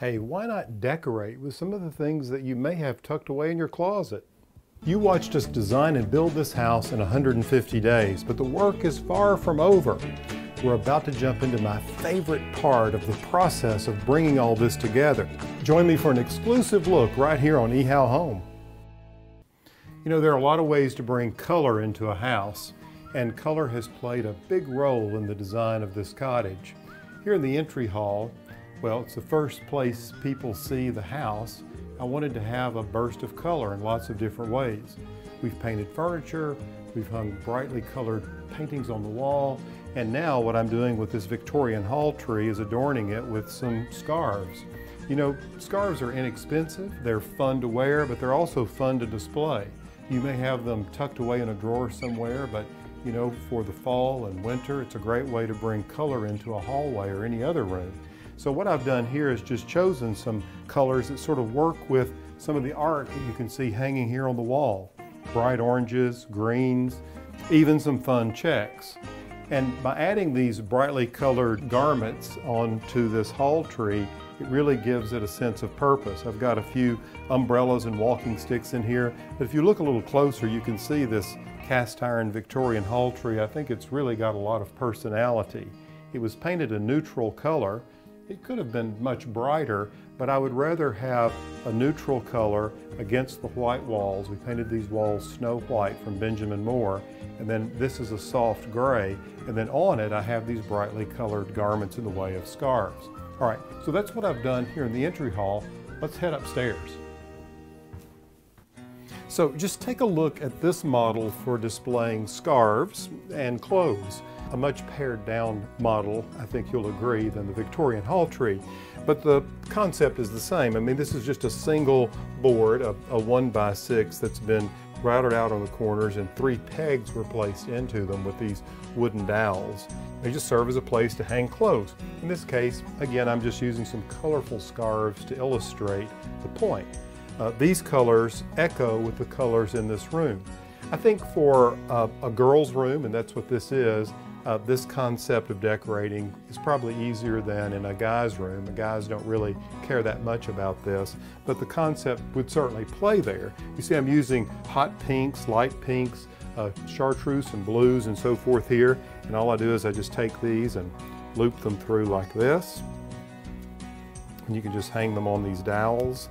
Hey, why not decorate with some of the things that you may have tucked away in your closet? You watched us design and build this house in 150 days, but the work is far from over. We're about to jump into my favorite part of the process of bringing all this together. Join me for an exclusive look right here on ehowhome. You know, there are a lot of ways to bring color into a house, and color has played a big role in the design of this cottage. Here in the entry hall, well, it's the first place people see the house. I wanted to have a burst of color in lots of different ways. We've painted furniture, we've hung brightly colored paintings on the wall, and now what I'm doing with this Victorian hall tree is adorning it with some scarves. You know, scarves are inexpensive, they're fun to wear, but they're also fun to display. You may have them tucked away in a drawer somewhere, but you know, for the fall and winter, it's a great way to bring color into a hallway or any other room. So what I've done here is just chosen some colors that sort of work with some of the art that you can see hanging here on the wall. Bright oranges, greens, even some fun checks. And by adding these brightly colored garments onto this hall tree, it really gives it a sense of purpose. I've got a few umbrellas and walking sticks in here, but if you look a little closer, you can see this cast iron Victorian hall tree. I think it's really got a lot of personality. It was painted a neutral color. It could have been much brighter, but I would rather have a neutral color against the white walls. We painted these walls snow white from Benjamin Moore, and then this is a soft gray, and then on it I have these brightly colored garments in the way of scarves. All right, so that's what I've done here in the entry hall. Let's head upstairs. So just take a look at this model for displaying scarves and clothes. A much pared down model, I think you'll agree, than the Victorian hall tree. But the concept is the same. I mean, this is just a single board, a 1x6 that's been routed out on the corners, and 3 pegs were placed into them with these wooden dowels. They just serve as a place to hang clothes. In this case, again, I'm just using some colorful scarves to illustrate the point. These colors echo with the colors in this room. I think for a girl's room, and that's what this is, this concept of decorating is probably easier than in a guy's room. The guys don't really care that much about this, but the concept would certainly play there. You see I'm using hot pinks, light pinks, chartreuse and blues and so forth here, and all I do is I just take these and loop them through like this, and you can just hang them on these dowels,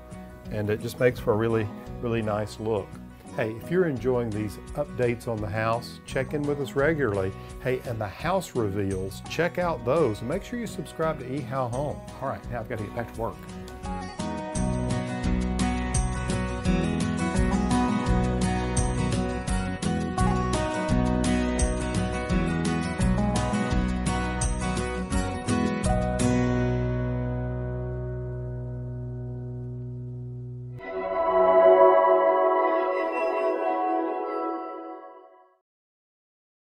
and it just makes for a really, really nice look. Hey, if you're enjoying these updates on the house, check in with us regularly. Hey, and the house reveals, check out those, and make sure you subscribe to ehowhome. All right, now I've got to get back to work.